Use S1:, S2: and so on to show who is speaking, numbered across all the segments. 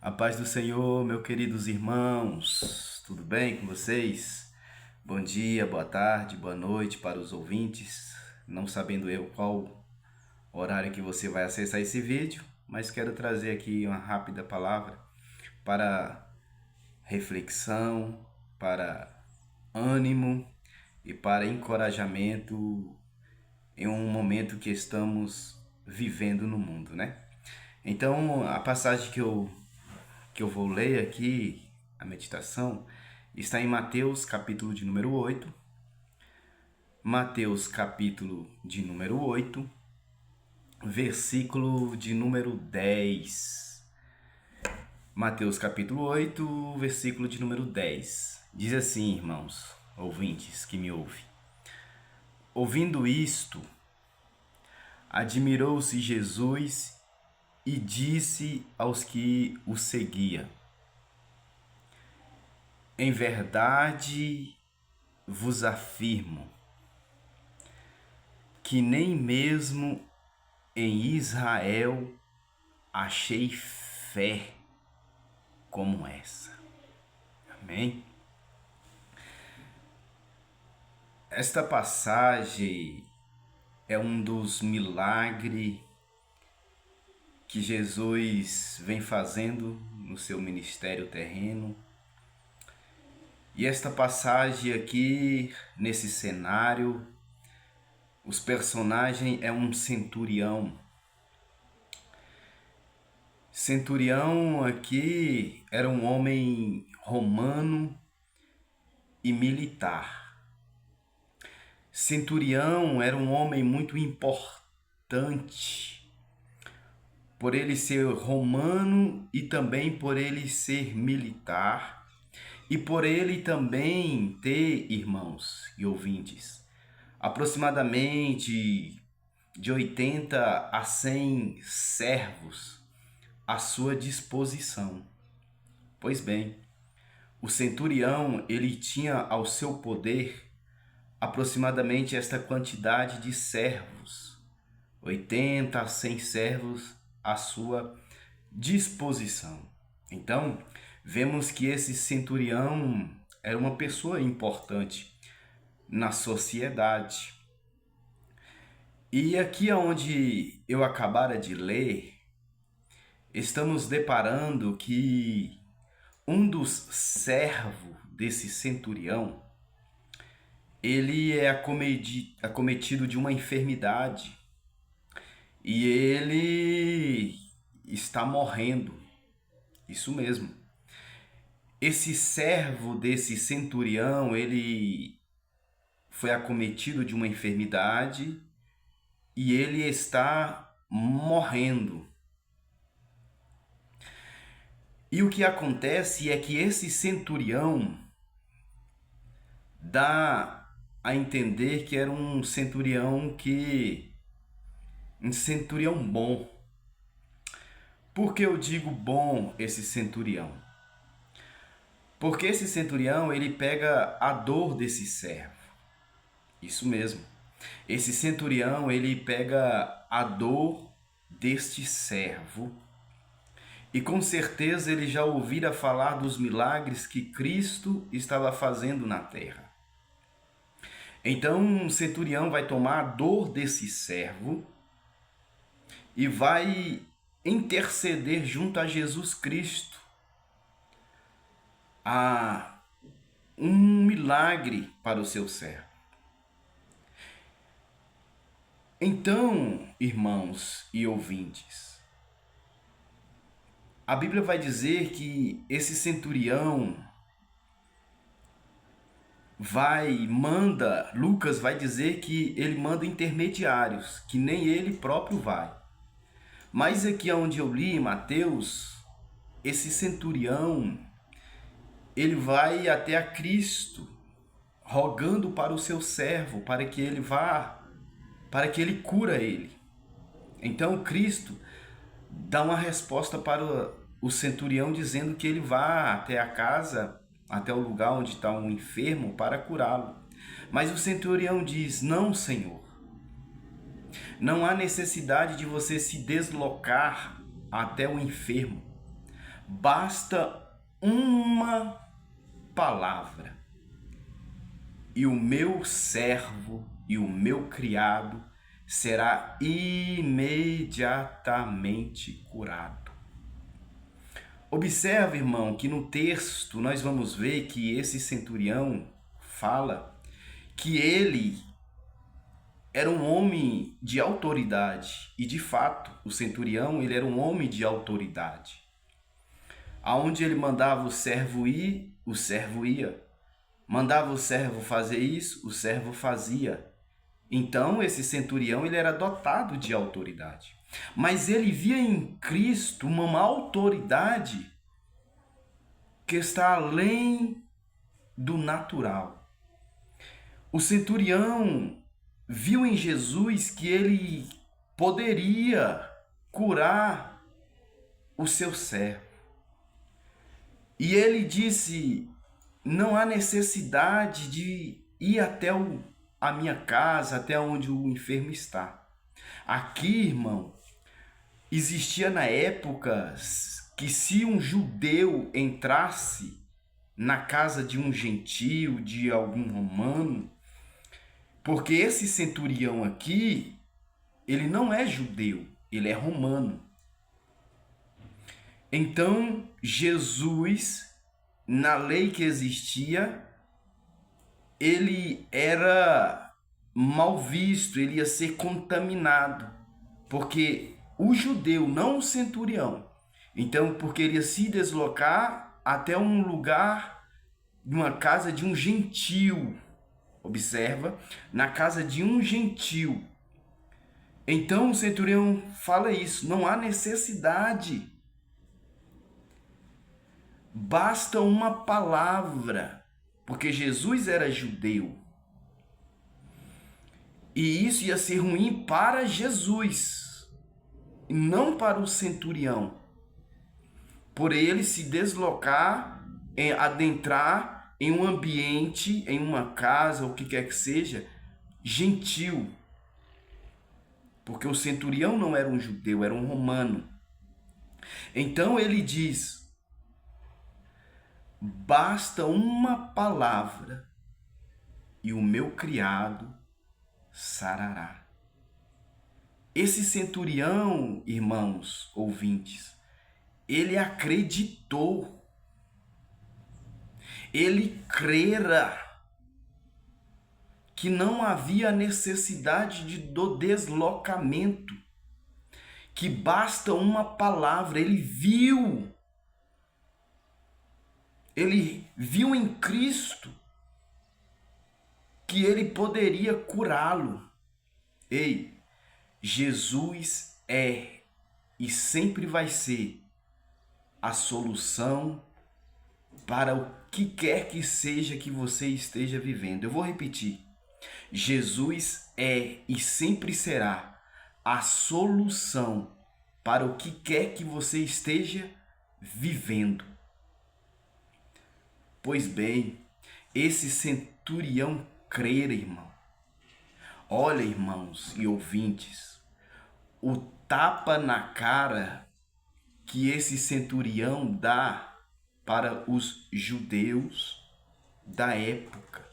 S1: A paz do Senhor, meus queridos irmãos, tudo bem com vocês? Bom dia, boa tarde, boa noite para os ouvintes. Não sabendo eu qual horário que você vai acessar esse vídeo, mas quero trazer aqui uma rápida palavra para reflexão, para ânimo e para encorajamento em um momento que estamos vivendo no mundo, né? Então, a passagem que eu vou ler aqui, a meditação, está em Mateus, capítulo de número 8. Mateus, capítulo de número 8, versículo de número 10. Mateus, capítulo 8, versículo de número 10. Diz assim, irmãos, ouvintes que me ouvem. Ouvindo isto, admirou-se Jesus e disse aos que o seguiam: Em verdade vos afirmo que nem mesmo em Israel achei fé como essa. Amém? Esta passagem é um dos milagres que Jesus vem fazendo no seu ministério terreno. E esta passagem aqui, nesse cenário, os personagens é um centurião. Centurião aqui era um homem romano e militar. Centurião era um homem muito importante, por ele ser romano e também por ele ser militar, e por ele também ter, irmãos e ouvintes, aproximadamente de 80 a 100 servos à sua disposição. Pois bem, o centurião, ele tinha ao seu poder aproximadamente esta quantidade de servos, 80 a 100 servos à sua disposição. Então, vemos que esse centurião era uma pessoa importante na sociedade. E aqui onde eu acabara de ler, estamos deparando que um dos servos desse centurião, ele é acometido de uma enfermidade e ele está morrendo. Isso mesmo. Esse servo desse centurião, ele foi acometido de uma enfermidade e ele está morrendo. E o que acontece é que esse centurião dá a entender que era um centurião bom. Por que eu digo bom esse centurião? Porque esse centurião, ele pega a dor desse servo. Isso mesmo. Esse centurião, ele pega a dor deste servo. E com certeza ele já ouvira falar dos milagres que Cristo estava fazendo na terra. Então, um centurião vai tomar a dor desse servo e vai interceder junto a Jesus Cristo a um milagre para o seu servo. Então, irmãos e ouvintes, a Bíblia vai dizer que esse centurião Lucas vai dizer que ele manda intermediários, que nem ele próprio vai. Mas aqui onde eu li em Mateus, esse centurião, ele vai até a Cristo, rogando para o seu servo, para que ele vá, para que ele cura ele. Então Cristo dá uma resposta para o centurião, dizendo que ele vá até a casa, até o lugar onde está um enfermo, para curá-lo. Mas o centurião diz: não, Senhor, não há necessidade de você se deslocar até o enfermo, Basta uma palavra, e o meu servo e o meu criado será imediatamente curado. Observe, irmão, que no texto nós vamos ver que esse centurião fala que ele era um homem de autoridade, e de fato, o centurião, ele era um homem de autoridade. Aonde ele mandava o servo ir, o servo ia. Mandava o servo fazer isso, o servo fazia. Então, esse centurião, ele era dotado de autoridade. Mas ele via em Cristo uma autoridade que está além do natural. O centurião viu em Jesus que ele poderia curar o seu servo. E ele disse: não há necessidade de ir até a minha casa, até onde o enfermo está. Aqui, irmão, existia na época que se um judeu entrasse na casa de um gentio, de algum romano, porque esse centurião aqui, ele não é judeu, ele é romano. Então, Jesus, na lei que existia, ele era mal visto, ele ia ser contaminado, porque o judeu, não o centurião, então, porque ele ia se deslocar até um lugar, uma casa de um gentio, observa, na casa de um gentio. Então, o centurião fala isso, não há necessidade, basta uma palavra, porque Jesus era judeu. E isso ia ser ruim para Jesus, e não para o centurião. Por ele se deslocar, adentrar em um ambiente, em uma casa, o que quer que seja, gentil. Porque o centurião não era um judeu, era um romano. Então ele diz: basta uma palavra e o meu criado sarará. Esse centurião, irmãos ouvintes, ele acreditou, ele crera que não havia necessidade do deslocamento, que basta uma palavra. Ele viu em Cristo que ele poderia curá-lo. Ei, Jesus é e sempre vai ser a solução para o que quer que seja que você esteja vivendo. Eu vou repetir. Jesus é e sempre será a solução para o que quer que você esteja vivendo. Pois bem, esse centurião crera, irmão. Olha, irmãos e ouvintes, o tapa na cara que esse centurião dá para os judeus da época.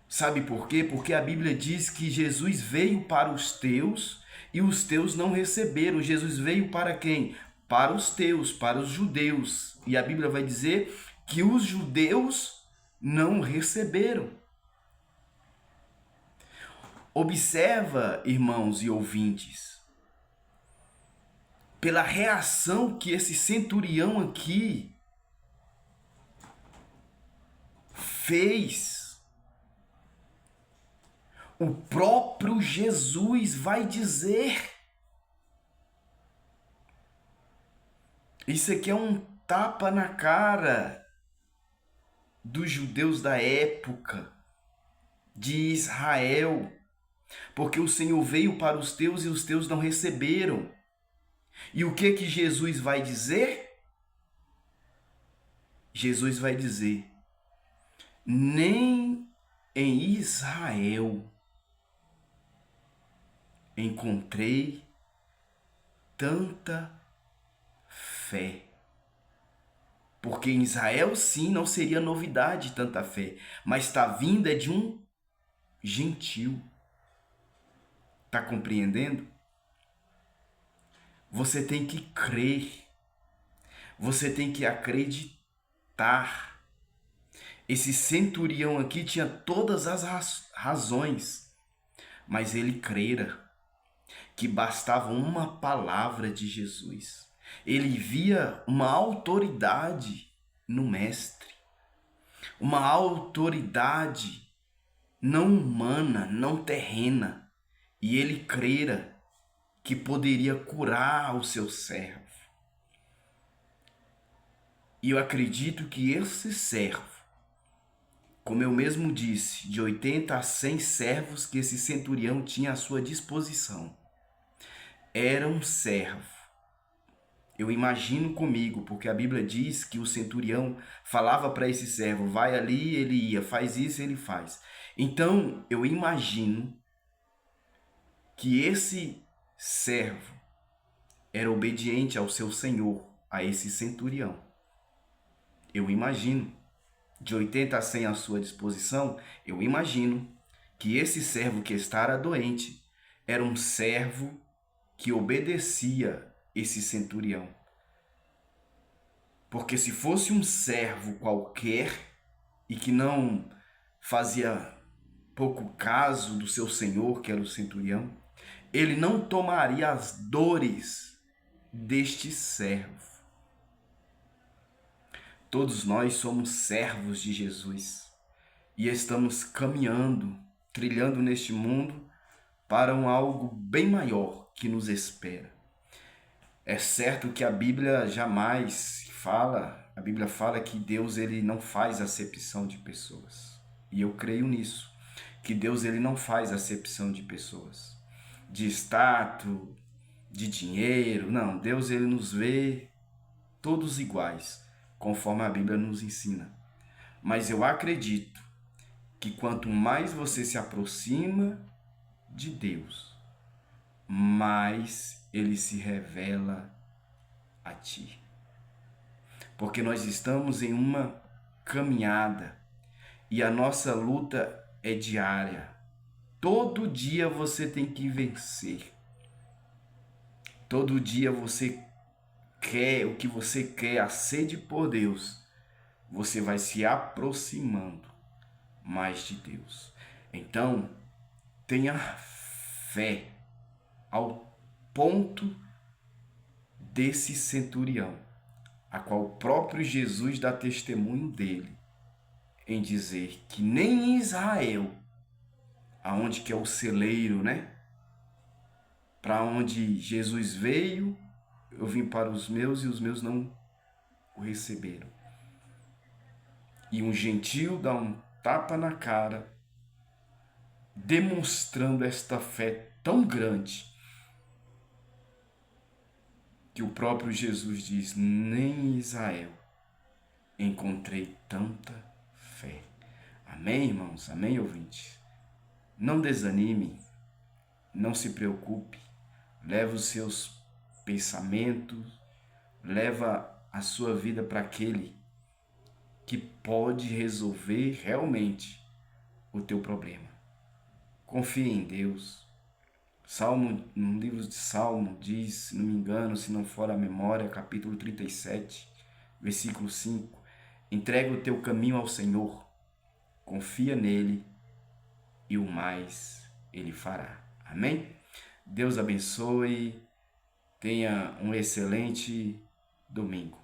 S1: Sabe por quê? Porque a Bíblia diz que Jesus veio para os teus e os teus não receberam. Jesus veio para quem? Para os teus, para os judeus. E a Bíblia vai dizer que os judeus não receberam. Observa, irmãos e ouvintes, pela reação que esse centurião aqui fez, o próprio Jesus vai dizer. Isso aqui é um tapa na cara dos judeus da época, de Israel, porque o Senhor veio para os teus e os teus não receberam. E o que Jesus vai dizer? Jesus vai dizer: nem em Israel encontrei tanta fé. Porque em Israel, sim, não seria novidade tanta fé, mas está vinda de um gentil. Está compreendendo? Você tem que crer. Você tem que acreditar. Esse centurião aqui tinha todas as razões, mas ele crera que bastava uma palavra de Jesus. Ele via uma autoridade no Mestre, uma autoridade não humana, não terrena, e ele crera que poderia curar o seu servo. E eu acredito que esse servo, como eu mesmo disse, de 80 a 100 servos que esse centurião tinha à sua disposição, era um servo. Eu imagino comigo, porque a Bíblia diz que o centurião falava para esse servo, vai ali, ele ia, faz isso, ele faz. Então, eu imagino que esse servo era obediente ao seu senhor, a esse centurião. Eu imagino, de 80 a 100 à sua disposição, eu imagino que esse servo que estava doente era um servo que obedecia esse centurião. Porque se fosse um servo qualquer e que não fazia pouco caso do seu senhor, que era o centurião, ele não tomaria as dores deste servo. Todos nós somos servos de Jesus e estamos caminhando, trilhando neste mundo para um algo bem maior que nos espera. É certo que a Bíblia jamais fala, a Bíblia fala que Deus ele não faz acepção de pessoas. E eu creio nisso, que Deus ele não faz acepção de pessoas, de status, de dinheiro. Não, Deus ele nos vê todos iguais, conforme a Bíblia nos ensina. Mas eu acredito que quanto mais você se aproxima de Deus, mais ele se revela a ti. Porque nós estamos em uma caminhada e a nossa luta é diária. Todo dia você tem que vencer. Todo dia você quer o que você quer, a sede por Deus. Você vai se aproximando mais de Deus. Então, tenha fé ao ponto desse centurião, a qual o próprio Jesus dá testemunho dele, em dizer que nem em Israel, aonde que é o celeiro, né? Para onde Jesus veio, eu vim para os meus e os meus não o receberam. E um gentil dá um tapa na cara, demonstrando esta fé tão grande, que o próprio Jesus diz, nem em Israel encontrei tanta fé. Amém, irmãos? Amém, ouvintes? Não desanime, não se preocupe, leva os seus pensamentos, leva a sua vida para aquele que pode resolver realmente o teu problema. Confie em Deus. No livro de Salmo diz, se não me engano, se não for a memória, capítulo 37, versículo 5, entrega o teu caminho ao Senhor, confia nele e o mais ele fará. Amém? Deus abençoe, tenha um excelente domingo.